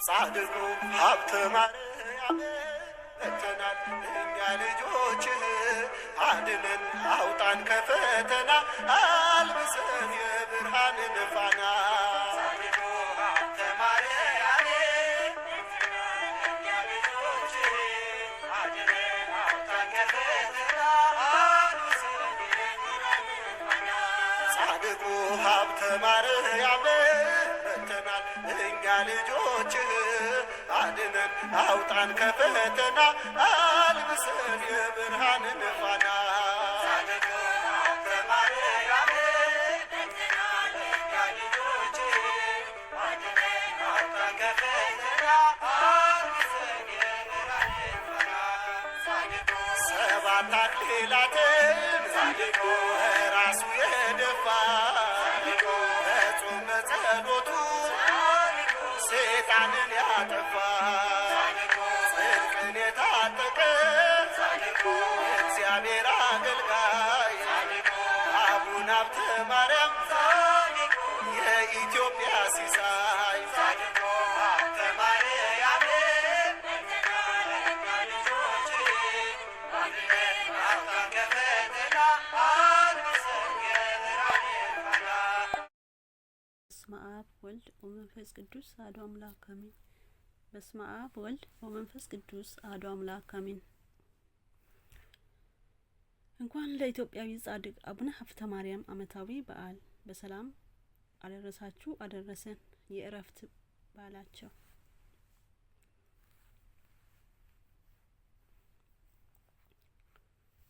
ጻድቁ ሀብተ ማርያም መጥተናል እኛ ልጆችህ አድነን አውጣን ከፈተና አልብሰን የብርሃንን ፋና ጻድቁ ሀብተ ማርያም መጥተናል እኛ ልጆችህ አድነን አውጣን ከፈተና አልብሰን የብርሃንን ፋና ጻድቁ ሀብተ ማርያም መጥተናል እኛ ልጆችህ አድነን አውጣን ከፈተና አልብሰን የብርሃንን ፋና ጻድቁ ሀብተ ማርያም መጥተናል እኛ ልጆችህ አድነን አውጣን ከፈተና አልብሰን የብርሃንን ፋና ጻድቁ ሰባት አክሊላትን ጻድቁ ራሱ የደፋ በጾም በጸሎቱ ሰይጣንን ያጠፋ ጽድቅን የታጠቀ የእግዚአብሔር አገልጋይ አቡነ ሀብተ ማርያም የኢትዮጵያ ሲሳይ ጻድቁ ሀብተ ማርያም መጥተናል እኛ ልጆችህ አድነን አውጣን ከፈተና አልብሰን የብርሃንን ፋና በስመ አብ ወልድ ወመንፈስ ቅዱስ አሐዱ አምላክ አሜን። በስመ አብ ወልድ ወመንፈስ ቅዱስ አሐዱ አምላክ አሜን። እንኳን ለኢትዮጵያዊ ጻድቅ አቡነ ሀብተ ማርያም ዓመታዊ በዓል በሰላም አደረሳችሁ አደረሰን። የእረፍት በዓላቸው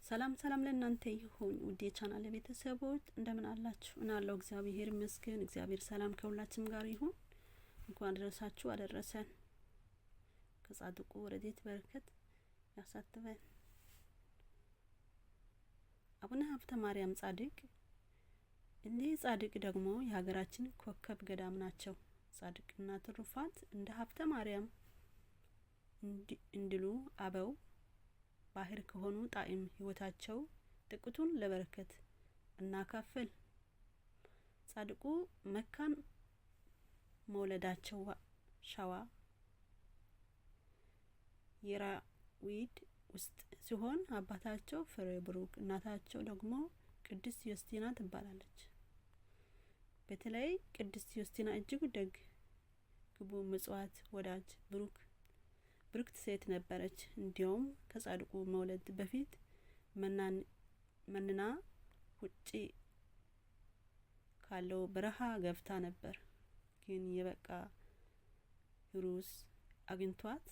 ሰላም ሰላም ለእናንተ ይሁን። ውድ የቻናል ቤተሰቦች እንደምን አላችሁ? እናለው እግዚአብሔር ይመስገን። እግዚአብሔር ሰላም ከሁላችንም ጋር ይሁን። እንኳን አደረሳችሁ አደረሰን። ከጻድቁ ረድኤት በረከት ያሳትፈን። አቡነ ሀብተ ማርያም ጻድቅ እኒህ ጻድቅ ደግሞ የሀገራችን ኮከብ ገዳም ናቸው። ጻድቅና ትሩፋት እንደ ሀብተ ማርያም እንዲሉ አበው ባህር ከሆኑ ጣዕም ህይወታቸው ጥቂቱን ለበረከት እናካፍል። ጻድቁ መካን መውለዳቸው ሸዋ የራዊድ ውስጥ ሲሆን አባታቸው ፍሬ ብሩክ እናታቸው ደግሞ ቅድስት ዮስቲና ትባላለች። በተለይ ቅድስት ዮስቲና እጅግ ደግ፣ ግቡ፣ ምጽዋት ወዳጅ ብሩክት ሴት ነበረች። እንዲያውም ከጻድቁ መውለድ በፊት መንና ውጪ ካለው በረሃ ገብታ ነበር። ግን የበቃ ሩስ አግኝቷት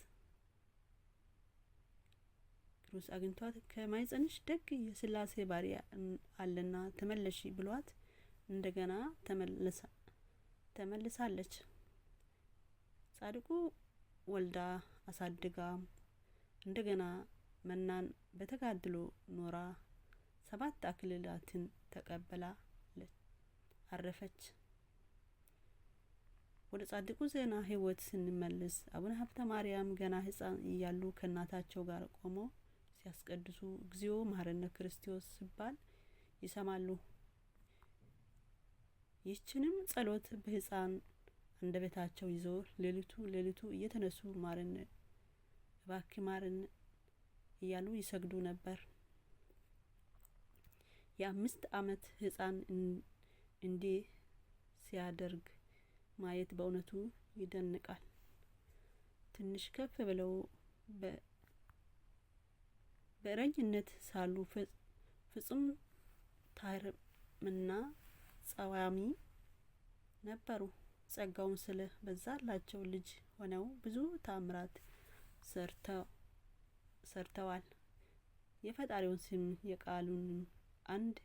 ከማይጸንሽ ደግ የስላሴ ባሪያ አለና ተመለሺ ብሏት እንደገና ተመልሳለች። ጻድቁ ወልዳ አሳድጋ እንደገና መናን በተጋድሎ ኖራ 7 አክሊላትን ተቀበላ አረፈች። ወደ ጻድቁ ዜና ህይወት ስንመለስ አቡነ ሀብተ ማርያም ገና ህፃን እያሉ ከእናታቸው ጋር ቆመው ሲያስቀድሱ እግዚኦ መሐረነ ክርስቶስ ሲባል ይሰማሉ። ይህችንም ጸሎት በህፃን አንደበታቸው ይዞ ሌሊቱ እየተነሱ ማረን እባክህ ማረን እያሉ ይሰግዱ ነበር። የ5 ዓመት ህፃን እንዲህ ሲያደርግ ማየት በእውነቱ ይደንቃል። ትንሽ ከፍ ብለው በእረኝነት ሳሉ ፍጹም ታህርምና ጸዋሚ ነበሩ። ጸጋውን ስለ በዛላቸው ልጅ ሆነው ብዙ ታምራት ሰርተዋል። የፈጣሪውን ስም የቃሉን አንድ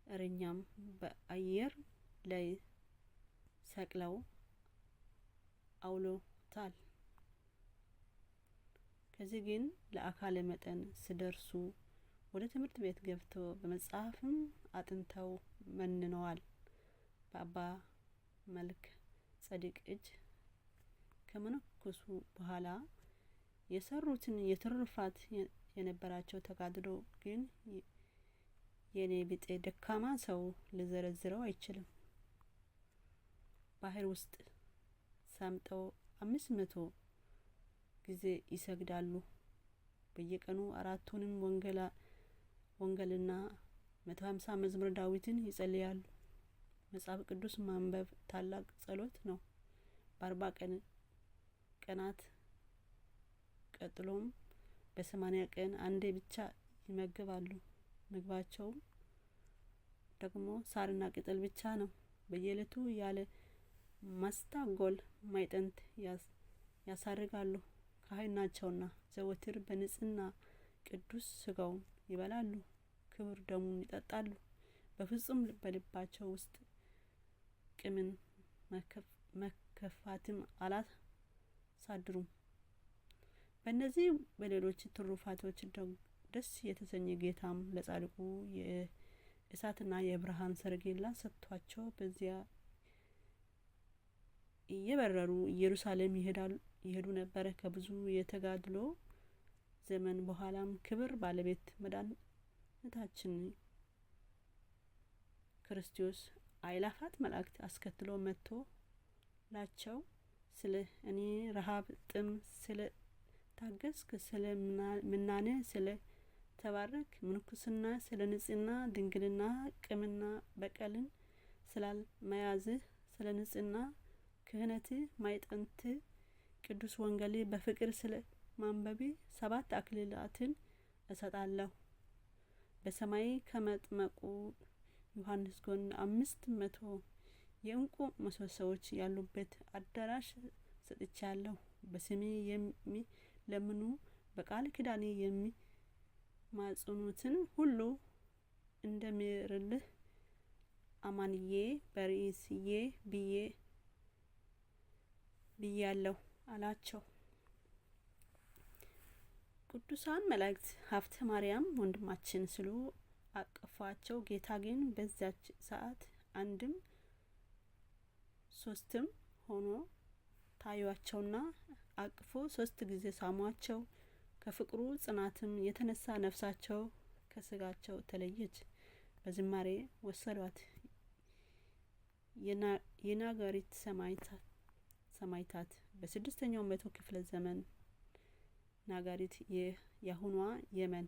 እረኛም በአየር ላይ ሰቅለው አውሎታል። ከዚህ ግን ለአካለ መጠን ሲደርሱ ወደ ትምህርት ቤት ገብተው በመጽሐፍም አጥንተው መንነዋል። በአባ መልክ ጸድቅ እጅ ከመነኮሱ በኋላ የሰሩትን የትሩፋት የነበራቸው ተጋድሎ ግን የኔ ቢጤ ደካማ ሰው ልዘረዝረው አይችልም። ባህር ውስጥ ሰምጠው 500 ጊዜ ይሰግዳሉ። በየቀኑ 4ቱንም ወንጌልና 150 መዝሙረ ዳዊትን ይጸልያሉ። መጽሐፍ ቅዱስ ማንበብ ታላቅ ጸሎት ነው። በ40 ቀናት ቀጥሎም በ80 ቀን አንዴ ብቻ ይመገባሉ። ምግባቸውም ደግሞ ሳርና ቅጠል ብቻ ነው። በየዕለቱ ያለ ማስታጎል ማዕጠንት ያሳርጋሉ። ካህን ናቸውና ዘወትር በንጽህና ቅዱስ ስጋውን ይበላሉ፣ ክቡር ደሙን ይጠጣሉ። በፍጹም በልባቸው ውስጥ ቂምን መከፋትም አላሳድሩም። በእነዚህ በሌሎች ትሩፋቶች ደስ የተሰኘ ጌታም ለጻድቁ የእሳትና የብርሃን ሰረገላ ሰጥቷቸው በዚያ እየበረሩ ኢየሩሳሌም ይሄዱ ነበር። ከብዙ የተጋድሎ ዘመን በኋላም ክብር ባለቤት መድኃኒታችን ክርስቶስ አእላፋት መላእክት አስከትሎ መጥቶ ላቸው ስለ እኔ ረሃብ ጥም ስለ ታገስክ፣ ስለ ምናኔ ስለ ተባረክ፣ ምንኩስና ስለ ንጽህና፣ ድንግልና፣ ቂምና በቀልን ስላልመያዝህ፣ ስለ ንጽህና ክህነት፣ ማዕጠንት፣ ቅዱስ ወንጌል በፍቅር ስለ ማንበብ 7 አክሊላትን እሰጣለሁ። በሰማይ ከመጥመቁ ዮሐንስ ጎን 500 የእንቁ ምሰሶዎች ያሉበት አዳራሽ ሰጥቻለሁ። በስሜ የሚለምኑ በቃል ኪዳኔ የሚማጽኑትን ሁሉ እንደምርልህ አማንዬ በርዕስዬ ብያለሁ አላቸው። ቅዱሳን መላእክት ሀብተ ማርያም ወንድማችን ስሉ አቀፏቸው። ጌታ ግን በዛች ሰዓት 1ም 3ም ሆኖ ታዩአቸውና አቅፎ 3 ጊዜ ሳሟቸው። ከፍቅሩ ጽናትም የተነሳ ነፍሳቸው ከስጋቸው ተለየች። በዝማሬ ወሰዷት። የናጋሪት ሰማዕታት በ6ኛው መቶ ክፍለ ዘመን ናጋሪት የአሁኗ የመን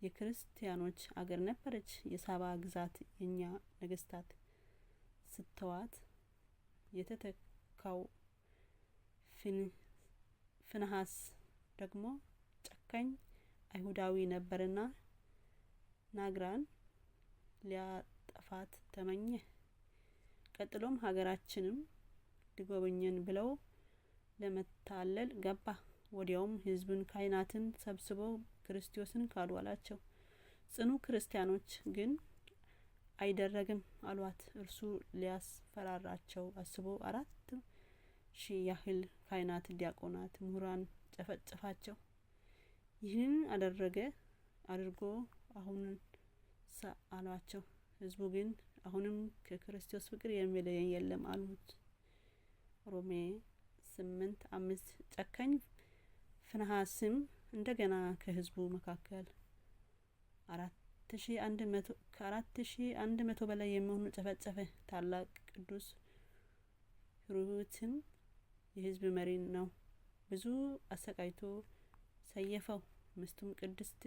የክርስቲያኖች አገር ነበረች። የሳባ ግዛት የኛ ነገስታት ስተዋት የተተካው ፊንሐስ ደግሞ ጨካኝ አይሁዳዊ ነበርና ናግራን ሊያጠፋት ተመኘ። ቀጥሎም ሀገራችንም ሊጎበኘን ብለው ለመታለል ገባ። ወዲያውም ህዝቡን ካህናትን ሰብስበው ክርስቶስን ካዱ አላቸው። ጽኑ ክርስቲያኖች ግን አይደረግም አሏት። እርሱ ሊያስፈራራቸው አስቦ 4,000 ያህል ካህናት፣ ዲያቆናት፣ ምሁራን ጨፈጨፋቸው። ይህን አድርጎ አሁን አሏቸው። ህዝቡ ግን አሁንም ከክርስቶስ ፍቅር የሚለየን የለም አሉት። ሮሜ 8:5 ጨካኝ ፊንሐስም እንደገና ከህዝቡ መካከል 4,100 በላይ የሚሆኑ ጨፈጨፈ። ታላቅ ቅዱስ ሂሩትም የህዝብ መሪ ነው። ብዙ አሰቃይቶ ሰየፈው። ሚስቱም ቅድስት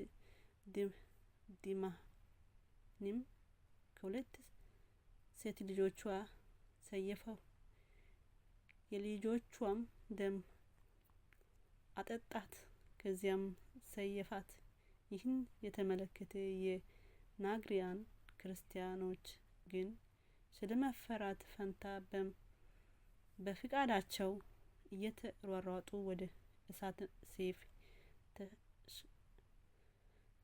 ዲማንም ከ2 ሴት ልጆቿ ሰየፈው። የልጆቿም ደም አጠጣት። ከዚያም ሰየፋት። ይህን የተመለከተ የናግሪያን ክርስቲያኖች ግን ስለመፈራት ፈንታ በፍቃዳቸው እየተሯሯጡ ወደ እሳት ሰይፍ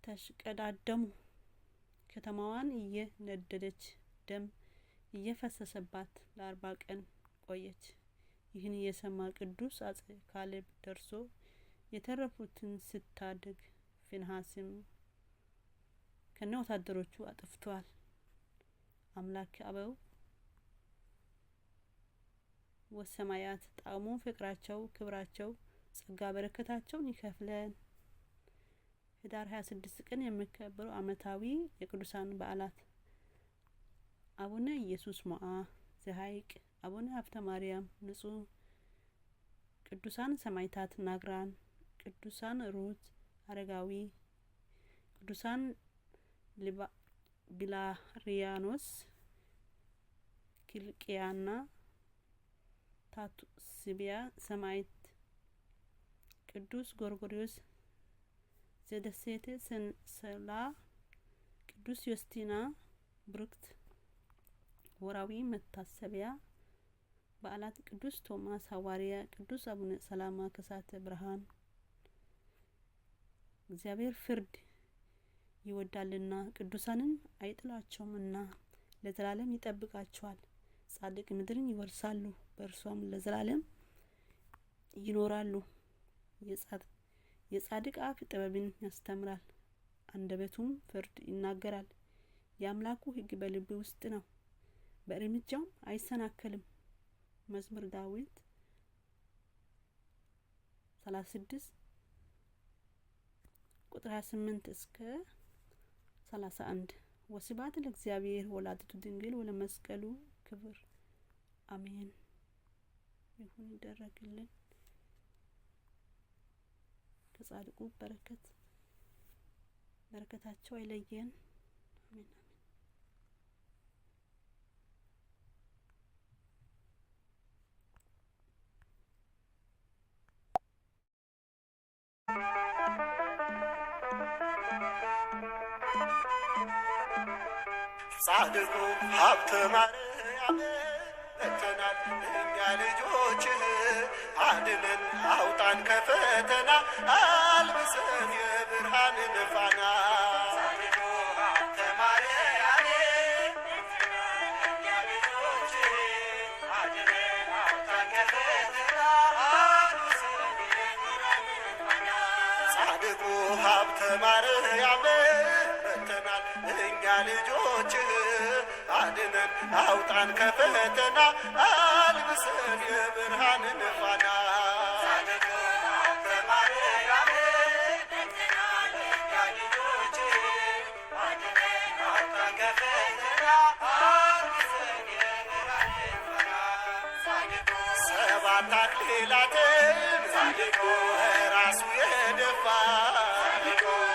ተሽቀዳደሙ። ከተማዋን እየነደደች ደም እየፈሰሰባት ለ40 ቀን ቆየች። ይህን የሰማ ቅዱስ አፄ ካሌብ ደርሶ የተረፉትን ስታደግ ፊንሐስም ከነ ወታደሮቹ አጥፍቷል። አምላክ አበው ወሰማያት ጣዕሙ ፍቅራቸው፣ ክብራቸው፣ ጸጋ በረከታቸውን ይከፍለን። ህዳር 26 ቀን የሚከበሩ ዓመታዊ የቅዱሳን በዓላት አቡነ ኢየሱስ ሞዓ ዘሐይቅ፣ አቡነ ሀብተ ማርያም ንጹሕ ቅዱሳን ሰማዕታት ናግራን፣ ቅዱሳን ሩት አረጋዊ፣ ቅዱሳን ቢላሪያኖስ ኪልቅያና ታቱስቢያ ሰማዕት፣ ቅዱስ ጎርጎርዮስ ዘደሴተ ሰንሰላ፣ ቅዱስ ዮስቲና ብሩክት። ወራዊ መታሰቢያ በዓላት ቅዱስ ቶማስ ሐዋርያ፣ ቅዱስ አቡነ ሰላማ ከሳተ ብርሃን። እግዚአብሔር ፍርድ ይወዳልና ቅዱሳንን አይጥላቸውምና ለዘላለም ይጠብቃቸዋል። ጻድቅ ምድርን ይወርሳሉ፣ በእርሷም ለዘላለም ይኖራሉ። የጻድቅ አፍ ጥበብን ያስተምራል፣ አንደበቱም ፍርድ ይናገራል። የአምላኩ ሕግ በልብ ውስጥ ነው፣ በእርምጃው አይሰናከልም። መዝሙር ዳዊት 36 ቁጥር 28 እስከ 31። ወስብሐት ለእግዚአብሔር ወላዲቱ ድንግል ወለመስቀሉ ክብር አሜን። ይሁን ይደረግልን። ከጻድቁ በረከታቸው አይለየን። አሜን። ጻድቁ ሀብተ ማርያም መጥተናል እኛ ልጆችህ፣ አድነን አውጣን ከፈተና፣ አልብሰን የብርሃንን ፋና። ጻድቁ ሀብተ ማርያም መጥተናል እኛ ልጆችህ፣ አድነን አውጣን ከፈተና፣ አልብሰን የብርሃንን ፋና። ጻድቁ ሀብተ ማርያም መጥተናል እኛ ልጆችህ፣ አድነን አውጣን ከፈተና፣ አልብሰን የብርሃንን ፋና። ጻድቁ ሀብተ ማርያም መጥተናል እኛ ልጆችህ፣ አድነን አውጣን ከፈተና፣ አልብሰን የብርሃንን ፋና። ጻድቁ ሰባት አክሊላትን ጻድቁ ራሱ የደፋ፣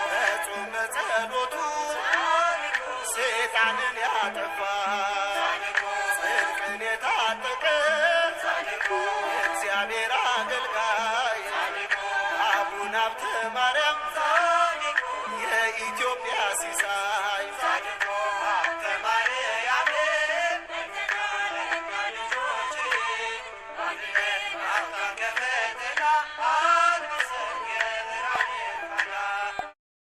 በጾም በጸሎቱ ሰይጣንን ያጠፋ፣